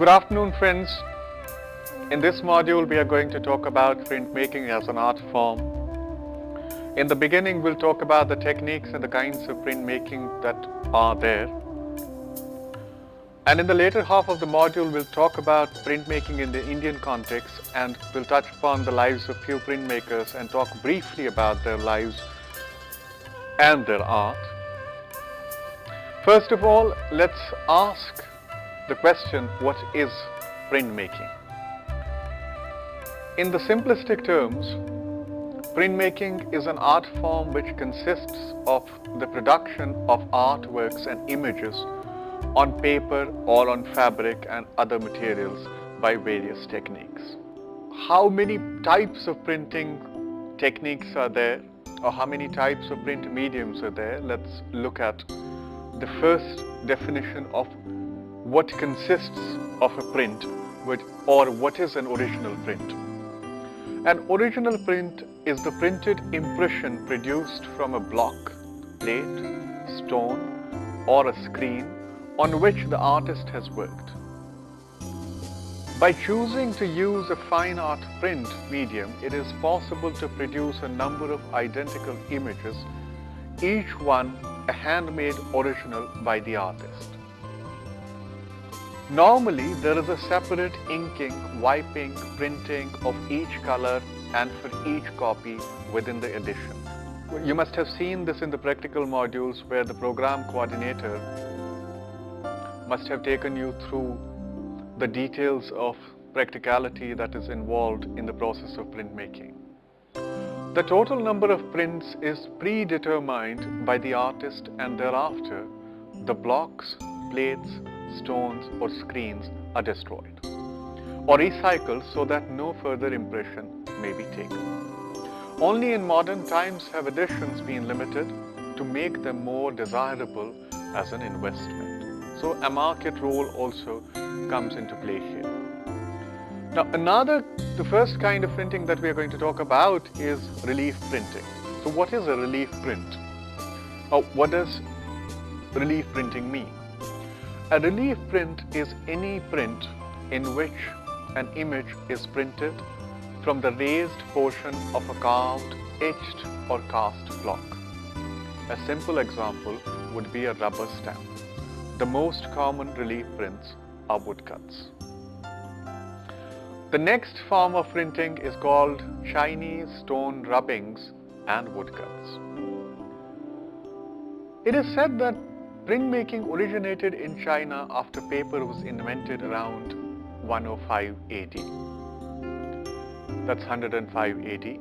Good afternoon, friends. In this module, we are going to talk about printmaking as an art form. In the beginning, we'll talk about the techniques and the kinds of printmaking that are there. And in the later half of the module, we'll talk about printmaking in the Indian context, and we'll touch upon the lives of few printmakers and talk briefly about their lives and their art. First of all, let's ask the question, what is printmaking? In the simplistic terms, printmaking is an art form which consists of the production of artworks and images on paper or on fabric and other materials by various techniques. How many types of printing techniques are there, or how many types of print mediums are there? Let's look at the first definition of what consists of a print, or what is an original print. An original print is the printed impression produced from a block, plate, stone, or a screen on which the artist has worked. By choosing to use a fine art print medium, it is possible to produce a number of identical images, each one a handmade original by the artist. Normally, there is a separate inking, wiping, printing of each color and for each copy within the edition. You must have seen this in the practical modules where the program coordinator must have taken you through the details of practicality that is involved in the process of printmaking. The total number of prints is predetermined by the artist, and thereafter the blocks, plates, stones or screens are destroyed or recycled so that no further impression may be taken. Only in modern times have editions been limited to make them more desirable as an investment. So a market role also comes into play here. Now the first kind of printing that we are going to talk about is relief printing. So what is a relief print? Or what does relief printing mean? A relief print is any print in which an image is printed from the raised portion of a carved, etched or cast block. A simple example would be a rubber stamp. The most common relief prints are woodcuts. The next form of printing is called Chinese stone rubbings and woodcuts. It is said that printmaking originated in China after paper was invented around 105 AD. That's 105 AD.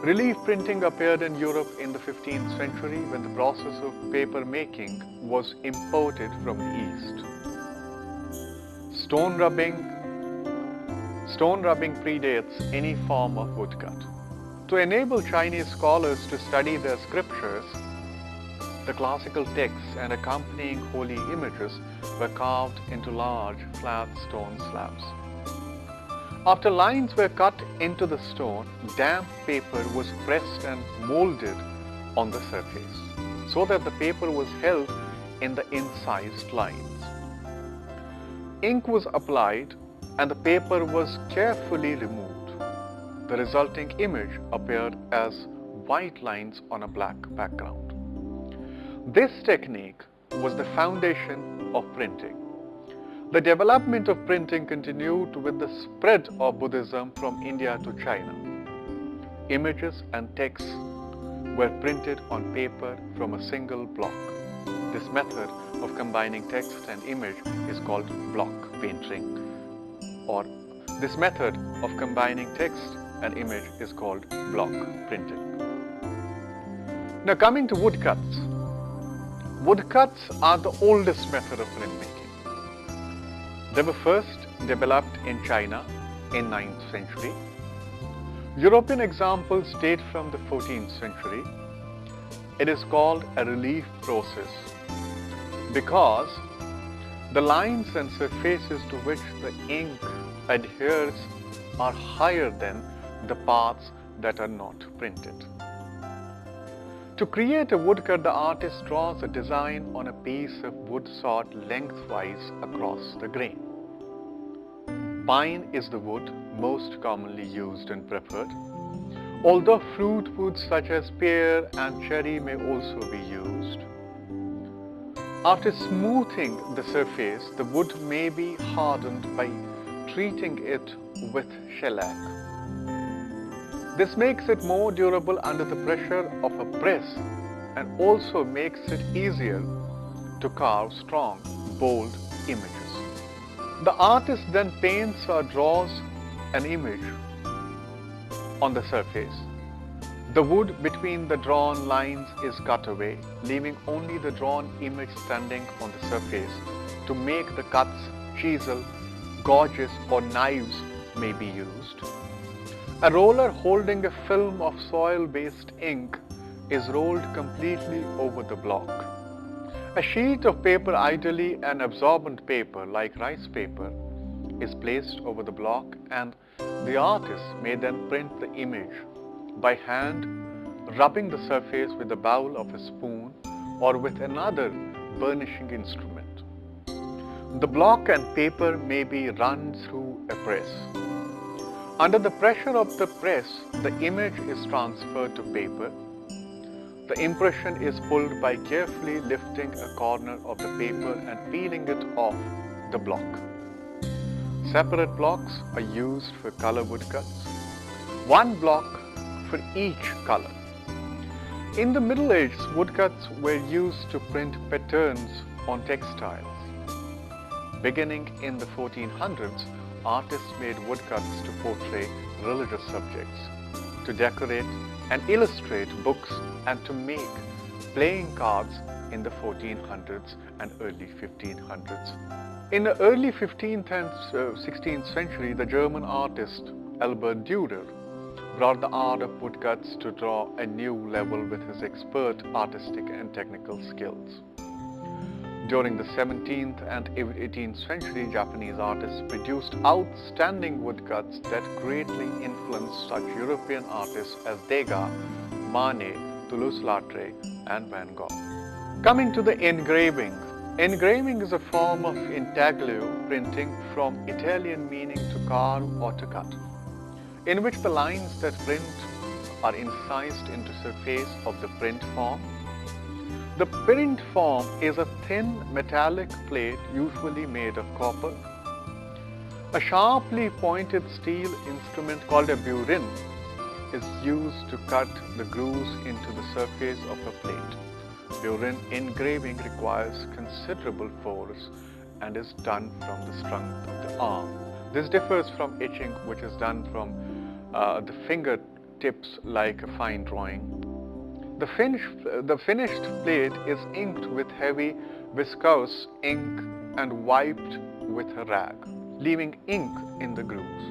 Relief printing appeared in Europe in the 15th century when the process of paper making was imported from the East. Stone rubbing predates any form of woodcut. To enable Chinese scholars to study their scriptures, the classical texts and accompanying holy images were carved into large, flat stone slabs. After lines were cut into the stone, damp paper was pressed and molded on the surface so that the paper was held in the incised lines. Ink was applied and the paper was carefully removed. The resulting image appeared as white lines on a black background. This technique was the foundation of printing. The development of printing continued with the spread of Buddhism from India to China. Images and texts were printed on paper from a single block. This method of combining text and image is called block painting, or this method of combining text and image is called block printing. Now coming to woodcuts. Woodcuts are the oldest method of printmaking. They were first developed in China in 9th century. European examples date from the 14th century. It is called a relief process because the lines and surfaces to which the ink adheres are higher than the parts that are not printed. To create a woodcut, the artist draws a design on a piece of wood sawed lengthwise across the grain. Pine is the wood most commonly used and preferred, although fruit woods such as pear and cherry may also be used. After smoothing the surface, the wood may be hardened by treating it with shellac. This makes it more durable under the pressure of a press and also makes it easier to carve strong, bold images. The artist then paints or draws an image on the surface. The wood between the drawn lines is cut away, leaving only the drawn image standing on the surface. To make the cuts, chisel, gouges or knives may be used. A roller holding a film of soil-based ink is rolled completely over the block. A sheet of paper, ideally an absorbent paper like rice paper, is placed over the block and the artist may then print the image by hand, rubbing the surface with the bowl of a spoon or with another burnishing instrument. The block and paper may be run through a press. Under the pressure of the press, the image is transferred to paper. The impression is pulled by carefully lifting a corner of the paper and peeling it off the block. Separate blocks are used for color woodcuts, one block for each color. In the Middle Ages, woodcuts were used to print patterns on textiles. Beginning in the 1400s, artists made woodcuts to portray religious subjects, to decorate and illustrate books, and to make playing cards in the 1400s and early 1500s. In the early 15th and 16th century, the German artist Albert Dürer brought the art of woodcuts to draw a new level with his expert artistic and technical skills. During the 17th and 18th century, Japanese artists produced outstanding woodcuts that greatly influenced such European artists as Degas, Manet, Toulouse-Lautrec, and Van Gogh. Coming to the engraving. Engraving is a form of intaglio printing from Italian meaning to carve or to cut, in which the lines that print are incised into the surface of the print form. The print form is a thin metallic plate usually made of copper. A sharply pointed steel instrument called a burin is used to cut the grooves into the surface of a plate. Burin engraving requires considerable force and is done from the strength of the arm. This differs from etching, which is done from the fingertips like a fine drawing. The finished plate is inked with heavy viscose ink and wiped with a rag, leaving ink in the grooves.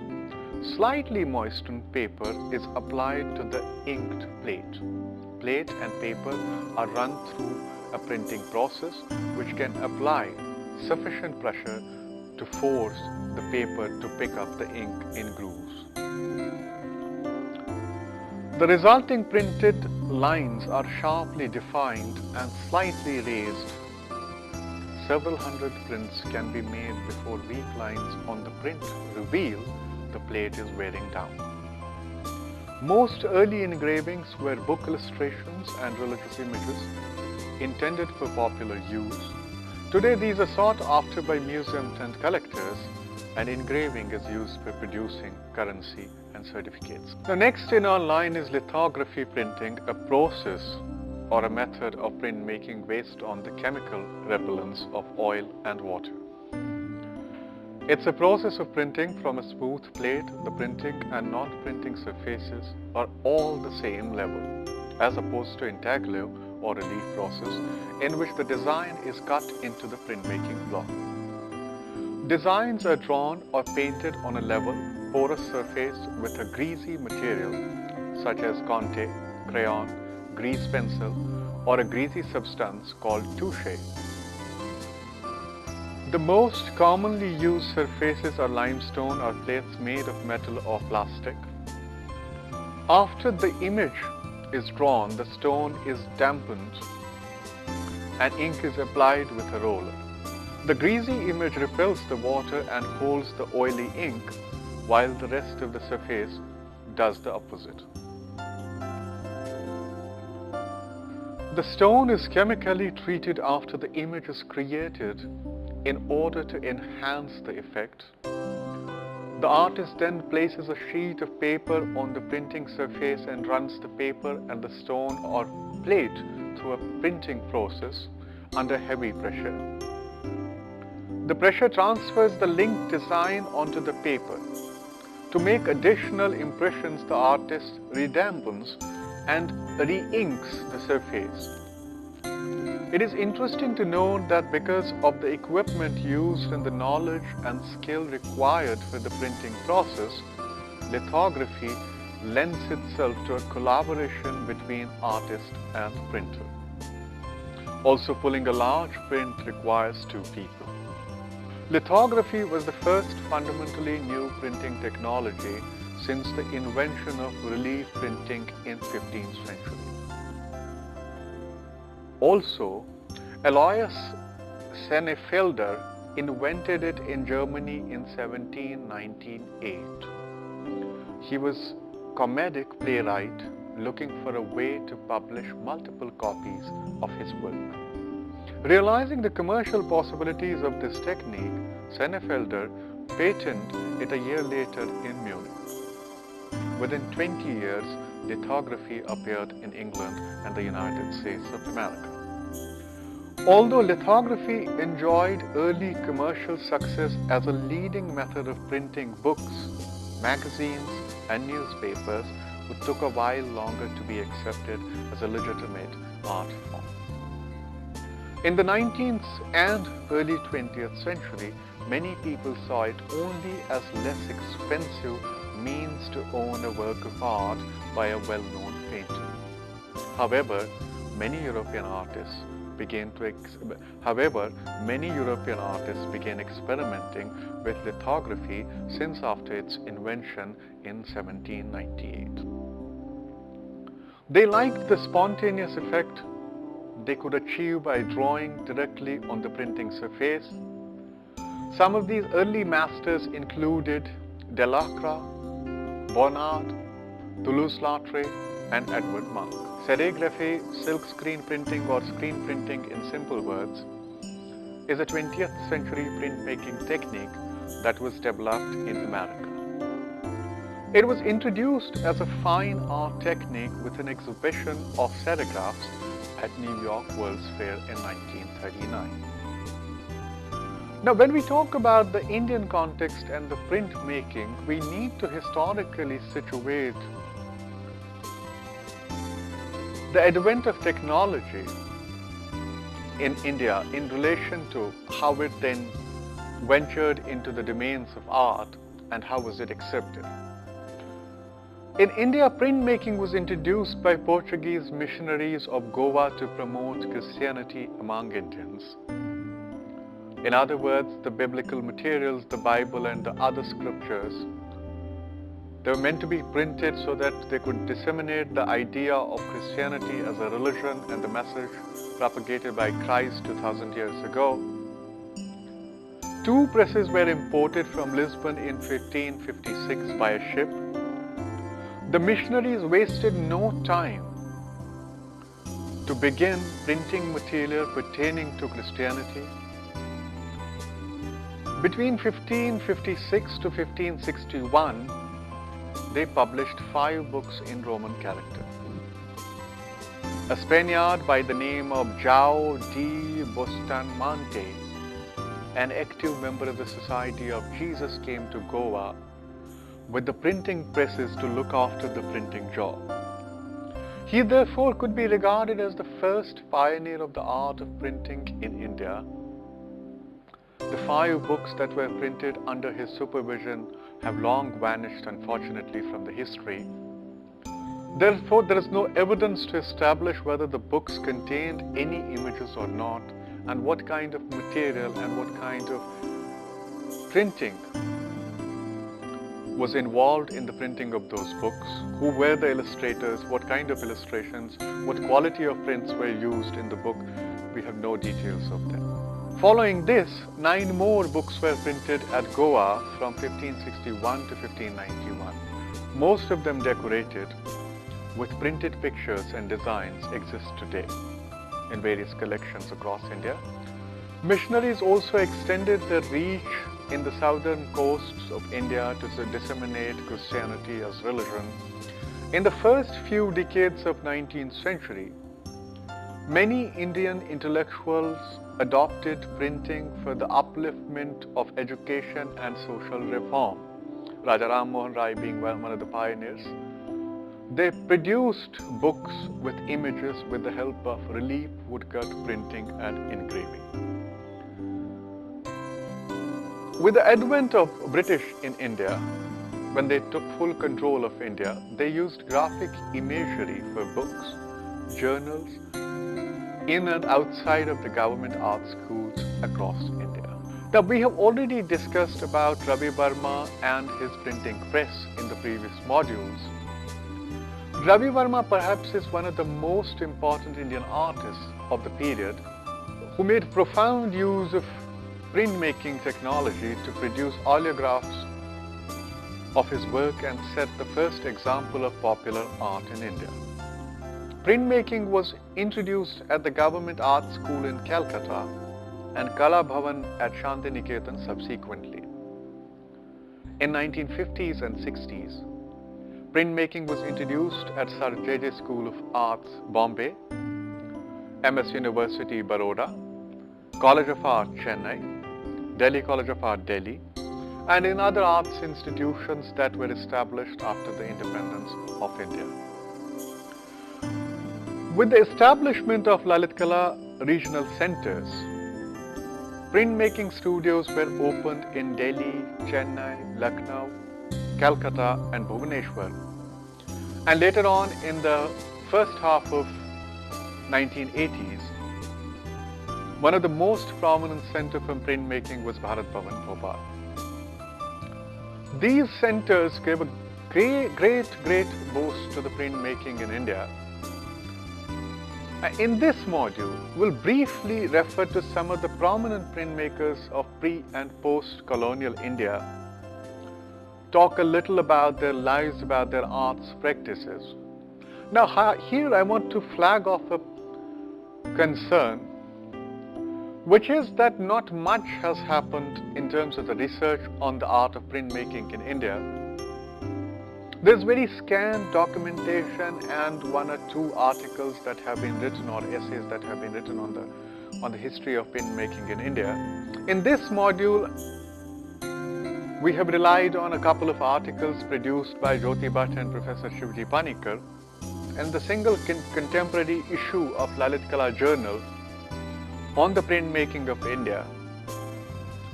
Slightly moistened paper is applied to the inked plate. Plate and paper are run through a printing process which can apply sufficient pressure to force the paper to pick up the ink in grooves. The resulting printed lines are sharply defined and slightly raised. Several hundred prints can be made before weak lines on the print reveal the plate is wearing down. Most early engravings were book illustrations and religious images intended for popular use. Today these are sought after by museums and collectors, and engraving is used for producing currency and certificates. The next in our line is lithography printing, a process or a method of printmaking based on the chemical repellence of oil and water. It's a process of printing from a smooth plate. The printing and non-printing surfaces are all the same level, as opposed to intaglio or relief process, in which the design is cut into the printmaking block. Designs are drawn or painted on a level, porous surface with a greasy material such as conte, crayon, grease pencil, or a greasy substance called touche. The most commonly used surfaces are limestone or plates made of metal or plastic. After the image is drawn, the stone is dampened and ink is applied with a roller. The greasy image repels the water and holds the oily ink, while the rest of the surface does the opposite. The stone is chemically treated after the image is created in order to enhance the effect. The artist then places a sheet of paper on the printing surface and runs the paper and the stone or plate through a printing process under heavy pressure. The pressure transfers the linked design onto the paper. To make additional impressions, the artist redampens and re-inks the surface. It is interesting to note that because of the equipment used and the knowledge and skill required for the printing process, lithography lends itself to a collaboration between artist and printer. Also, pulling a large print requires two people. Lithography was the first fundamentally new printing technology since the invention of relief printing in 15th century. Also, Alois Senefelder invented it in Germany in 1798. He was a comedic playwright looking for a way to publish multiple copies of his work. Realizing the commercial possibilities of this technique, Senefelder patented it a year later in Munich. Within 20 years, lithography appeared in England and the United States of America. Although lithography enjoyed early commercial success as a leading method of printing books, magazines, and newspapers, it took a while longer to be accepted as a legitimate art form. In the 19th and early 20th century, many people saw it only as less expensive means to own a work of art by a well-known painter. However, many European artists began experimenting with lithography since after its invention in 1798. They liked the spontaneous effect they could achieve by drawing directly on the printing surface. Some of these early masters included Delacroix, Bonnard, Toulouse-Lautrec, and Edward Munch. Serigraphy, silk screen printing or screen printing in simple words, is a 20th century printmaking technique that was developed in America. It was introduced as a fine art technique with an exhibition of serigraphs at New York World's Fair in 1939. Now, when we talk about the Indian context and the printmaking, we need to historically situate the advent of technology in India in relation to how it then ventured into the domains of art and how was it accepted. In India, printmaking was introduced by Portuguese missionaries of Goa to promote Christianity among Indians. In other words, the biblical materials, the Bible and the other scriptures, they were meant to be printed so that they could disseminate the idea of Christianity as a religion and the message propagated by Christ 2000 years ago. Two presses were imported from Lisbon in 1556 by a ship. The missionaries wasted no time to begin printing material pertaining to Christianity. Between 1556 to 1561, they published 5 books in Roman character. A Spaniard by the name of João de Bustamante, an active member of the Society of Jesus, came to Goa with the printing presses to look after the printing job. He therefore could be regarded as the first pioneer of the art of printing in India. The 5 books that were printed under his supervision have long vanished, unfortunately, from the history. Therefore, there is no evidence to establish whether the books contained any images or not, and what kind of material and what kind of printing was involved in the printing of those books, who were the illustrators, what kind of illustrations, what quality of prints were used in the book. We have no details of them. Following this, 9 more books were printed at Goa from 1561 to 1591. Most of them decorated with printed pictures and designs exist today in various collections across India. Missionaries also extended their reach in the southern coasts of India to disseminate Christianity as religion. In the first few decades of 19th century, many Indian intellectuals adopted printing for the upliftment of education and social reform, Raja Ram Mohan Rai being one of the pioneers. They produced books with images with the help of relief, woodcut, printing and engraving. With the advent of British in India, when they took full control of India, they used graphic imagery for books, journals, in and outside of the government art schools across India. Now, we have already discussed about Ravi Verma and his printing press in the previous modules. Ravi Verma perhaps is one of the most important Indian artists of the period who made profound use of printmaking technology to produce oleographs of his work and set the first example of popular art in India. Printmaking was introduced at the Government Art School in Calcutta and Kala Bhavan at Shantiniketan subsequently. In 1950s and 60s, printmaking was introduced at Sir J.J. School of Arts, Bombay, MS University, Baroda, College of Art, Chennai, Delhi College of Art, Delhi, and in other arts institutions that were established after the independence of India. With the establishment of Lalit Kala regional centers, printmaking studios were opened in Delhi, Chennai, Lucknow, Calcutta and Bhubaneswar. And later on in the first half of 1980s, one of the most prominent centers for printmaking was Bharat Bhavan, Bhopal. These centers gave a great boost to the printmaking in India. In this module, we'll briefly refer to some of the prominent printmakers of pre- and post-colonial India, talk a little about their lives, about their arts practices. Now, here I want to flag off a concern, which is that not much has happened in terms of the research on the art of printmaking in India. There's very scant documentation and 1 or 2 articles that have been written or essays that have been written on the history of printmaking in India. In this module, we have relied on a couple of articles produced by Jyoti Bhatt and Professor Shivji Panikkar and the single contemporary issue of Lalit Kala Journal on the printmaking of India.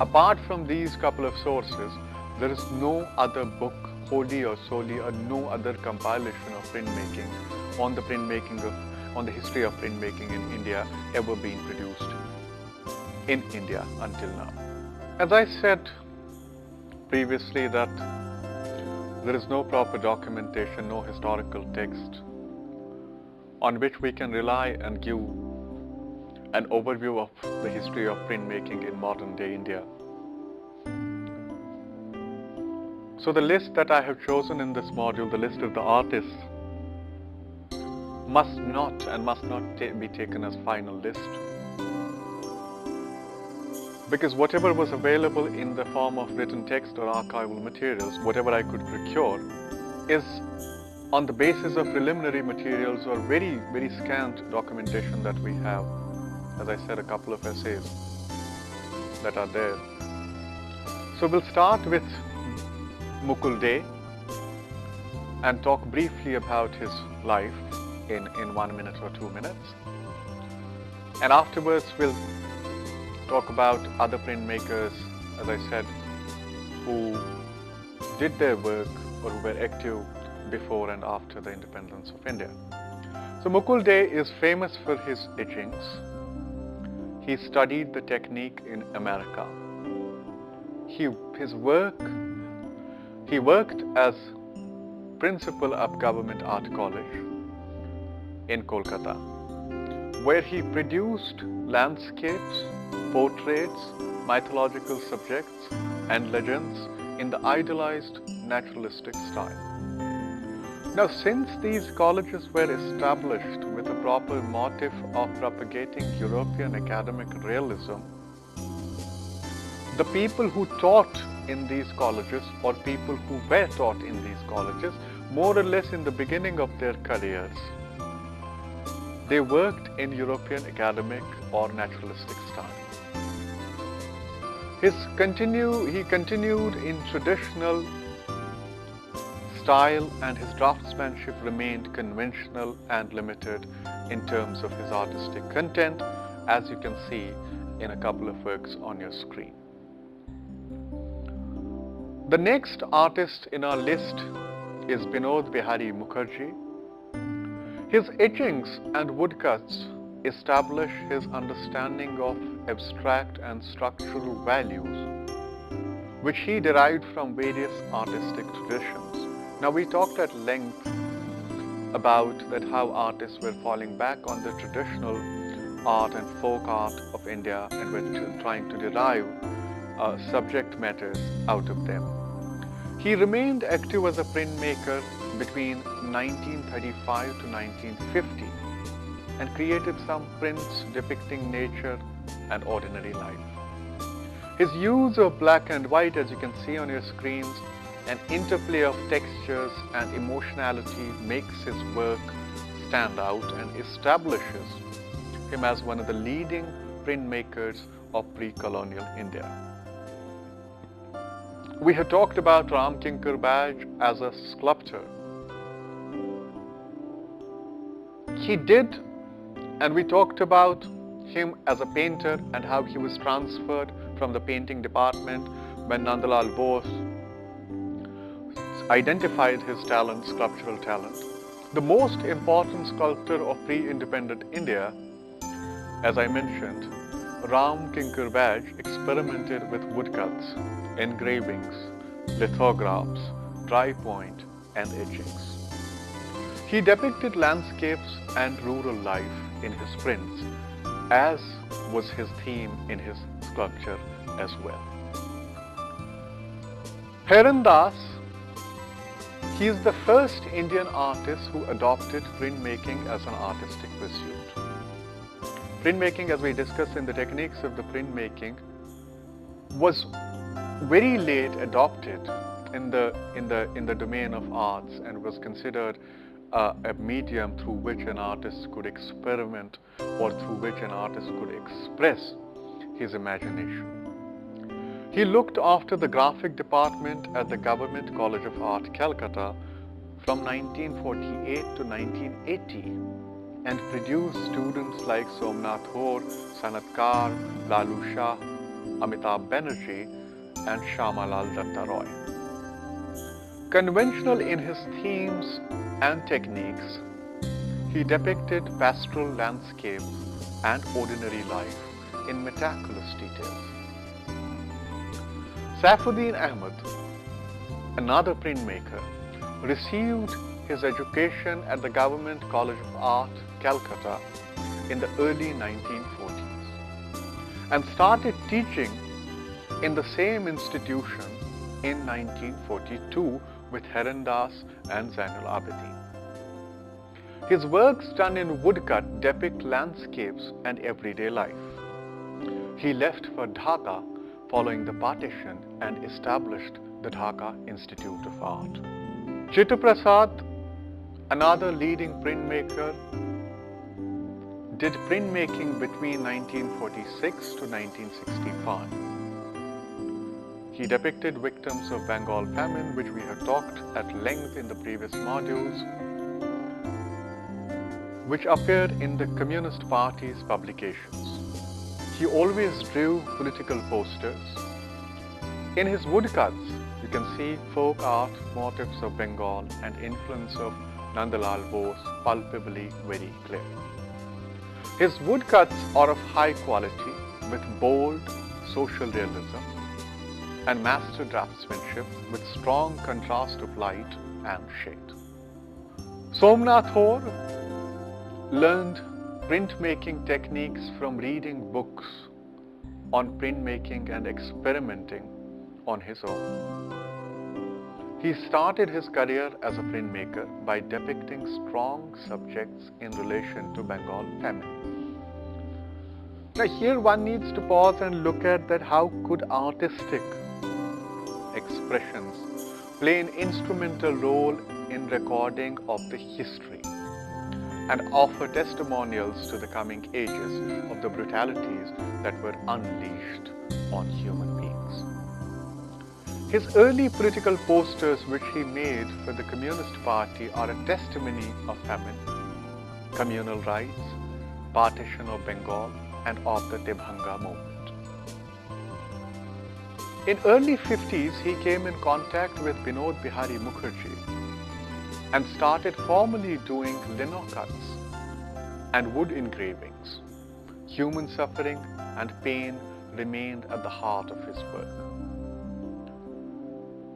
Apart from these couple of sources, there is no other book wholly or solely or no other compilation of printmaking on the history of printmaking in India ever been produced in India until now. As I said previously, that there is no proper documentation, no historical text on which we can rely and give an overview of the history of printmaking in modern day India. So the list that I have chosen in this module, the list of the artists, must not be taken as final list, because whatever was available in the form of written text or archival materials, whatever I could procure, is on the basis of preliminary materials or very scant documentation that we have. As I said, a couple of essays that are there. So we'll start with Mukul De and talk briefly about his life in 1 minute or 2 minutes. And afterwards we'll talk about other printmakers, as I said, who did their work or who were active before and after the independence of India. So Mukul De is famous for his etchings. He studied the technique in America. He worked as principal of Government Art College in Kolkata, where he produced landscapes, portraits, mythological subjects, and legends in the idealized naturalistic style. Now, since these colleges were established with a proper motive of propagating European academic realism, the people who taught in these colleges, or people who were taught in these colleges, more or less in the beginning of their careers, they worked in European academic or naturalistic style. He continued in traditional style, and his draftsmanship remained conventional and limited in terms of his artistic content, as you can see in a couple of works on your screen. The next artist in our list is Binod Bihari Mukherjee. His etchings and woodcuts establish his understanding of abstract and structural values, which he derived from various artistic traditions. Now, we talked at length about that how artists were falling back on the traditional art and folk art of India and were trying to derive subject matters out of them. He remained active as a printmaker between 1935 to 1950 and created some prints depicting nature and ordinary life. His use of black and white, as you can see on your screens, an interplay of textures and emotionality makes his work stand out and establishes him as one of the leading printmakers of pre-colonial India. We have talked about Ram Kinkar Baj as a sculptor. He did, and we talked about him as a painter and how he was transferred from the painting department when Nandalal Bose identified his talent, sculptural talent. The most important sculptor of pre-independent India, as I mentioned, Ram Kinkar Baj experimented with woodcuts, engravings, lithographs, dry point, and etchings. He depicted landscapes and rural life in his prints, as was his theme in his sculpture as well. Heran Das, he is the first Indian artist who adopted printmaking as an artistic pursuit. Printmaking, as we discussed in the techniques of the printmaking, was very late adopted in the domain of arts and was considered a medium through which an artist could experiment or through which an artist could express his imagination. He looked after the graphic department at the Government College of Art, Calcutta from 1948 to 1980 and produced students like Somnath Hoare, Sanatkar, Lalu Shah, Amitabh Banerjee, and Shyamalal Datta Roy. Conventional in his themes and techniques, he depicted pastoral landscapes and ordinary life in meticulous details. Saifuddin Ahmed, another printmaker, received his education at the Government College of Art, Calcutta in the early 1940s and started teaching in the same institution in 1942 with Heran Das and Zainul Abidin. His works done in woodcut depict landscapes and everyday life. He left for Dhaka following the partition and established the Dhaka Institute of Art. Chitta Prasad, another leading printmaker, did printmaking between 1946 to 1965. He depicted victims of Bengal famine, which we have talked at length in the previous modules, which appeared in the Communist Party's publications. He always drew political posters. In his woodcuts, you can see folk art, motifs of Bengal, and influence of Nandalal Bose palpably very clear. His woodcuts are of high quality with bold social realism and master draftsmanship with strong contrast of light and shade. Somnath Hoare learned printmaking techniques from reading books on printmaking and experimenting on his own. He started his career as a printmaker by depicting strong subjects in relation to Bengal famine. Now here one needs to pause and look at that how could artistic expressions play an instrumental role in recording of the history and offer testimonials to the coming ages of the brutalities that were unleashed on human beings. His early political posters which he made for the Communist Party are a testimony of famine, communal rights, partition of Bengal and of the Tebhanga movement. In early 50s, he came in contact with Binod Bihari Mukherjee and started formally doing lino cuts and wood engravings. Human suffering and pain remained at the heart of his work.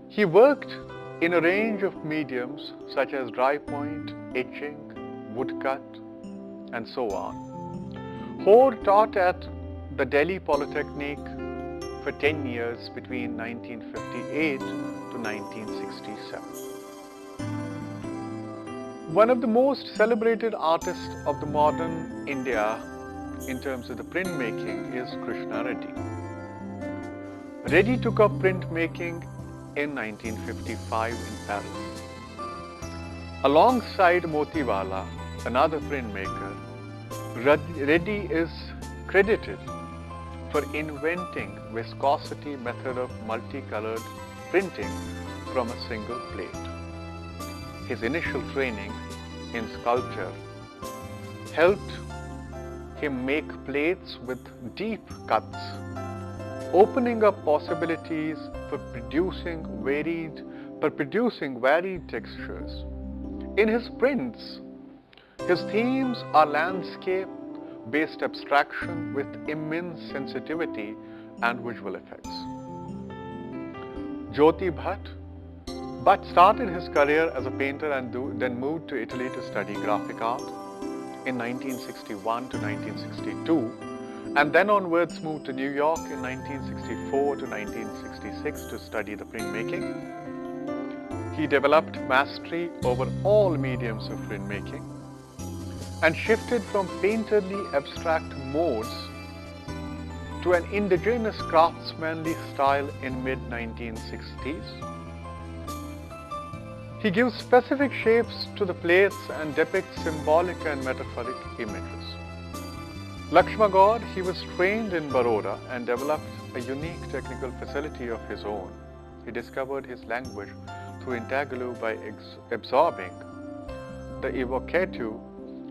He worked in a range of mediums such as dry point, etching, woodcut, and so on. Hoare taught at the Delhi Polytechnic for 10 years between 1958 to 1967. One of the most celebrated artists of the modern India in terms of the printmaking is Krishna Reddy. Reddy took up printmaking in 1955 in Paris. Alongside Motiwala, another printmaker, Reddy is credited for inventing viscosity method of multicolored printing from a single plate. His initial training in sculpture helped him make plates with deep cuts, opening up possibilities for producing varied textures. In his prints, his themes are landscape-based abstraction with immense sensitivity and visual effects. Jyoti Bhatt started his career as a painter and then moved to Italy to study graphic art in 1961 to 1962, and then onwards moved to New York in 1964 to 1966 to study the printmaking. He developed mastery over all mediums of printmaking and shifted from painterly abstract modes to an indigenous craftsmanly style in mid-1960s. He gives specific shapes to the plates and depicts symbolic and metaphoric images. Lakshma God, he was trained in Baroda and developed a unique technical facility of his own. He discovered his language through Intaglou by absorbing the evocative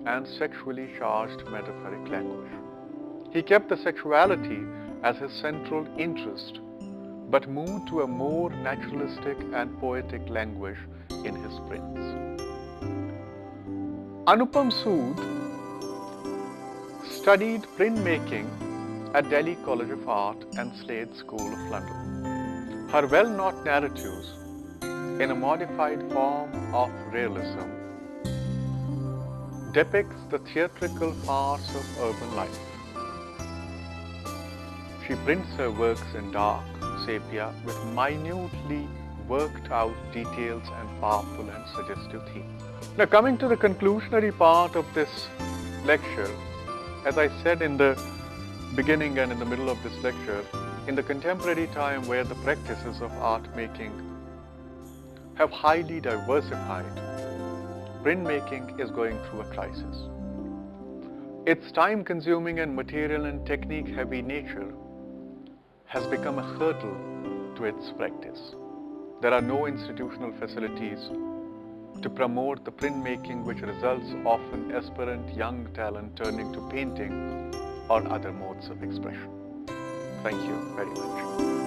and sexually charged metaphoric language. He kept the sexuality as his central interest, but moved to a more naturalistic and poetic language in his prints. Anupam Sood studied printmaking at Delhi College of Art and Slade School of London. Her well-known narratives, in a modified form of realism, depicts the theatrical farce of urban life. She prints her works in dark sepia with minutely worked out details and powerful and suggestive themes. Now coming to the conclusionary part of this lecture, as I said in the beginning and in the middle of this lecture, in the contemporary time where the practices of art making have highly diversified, printmaking is going through a crisis. Its time-consuming and material and technique-heavy nature has become a hurdle to its practice. There are no institutional facilities to promote the printmaking, which results often aspirant young talent turning to painting or other modes of expression. Thank you very much.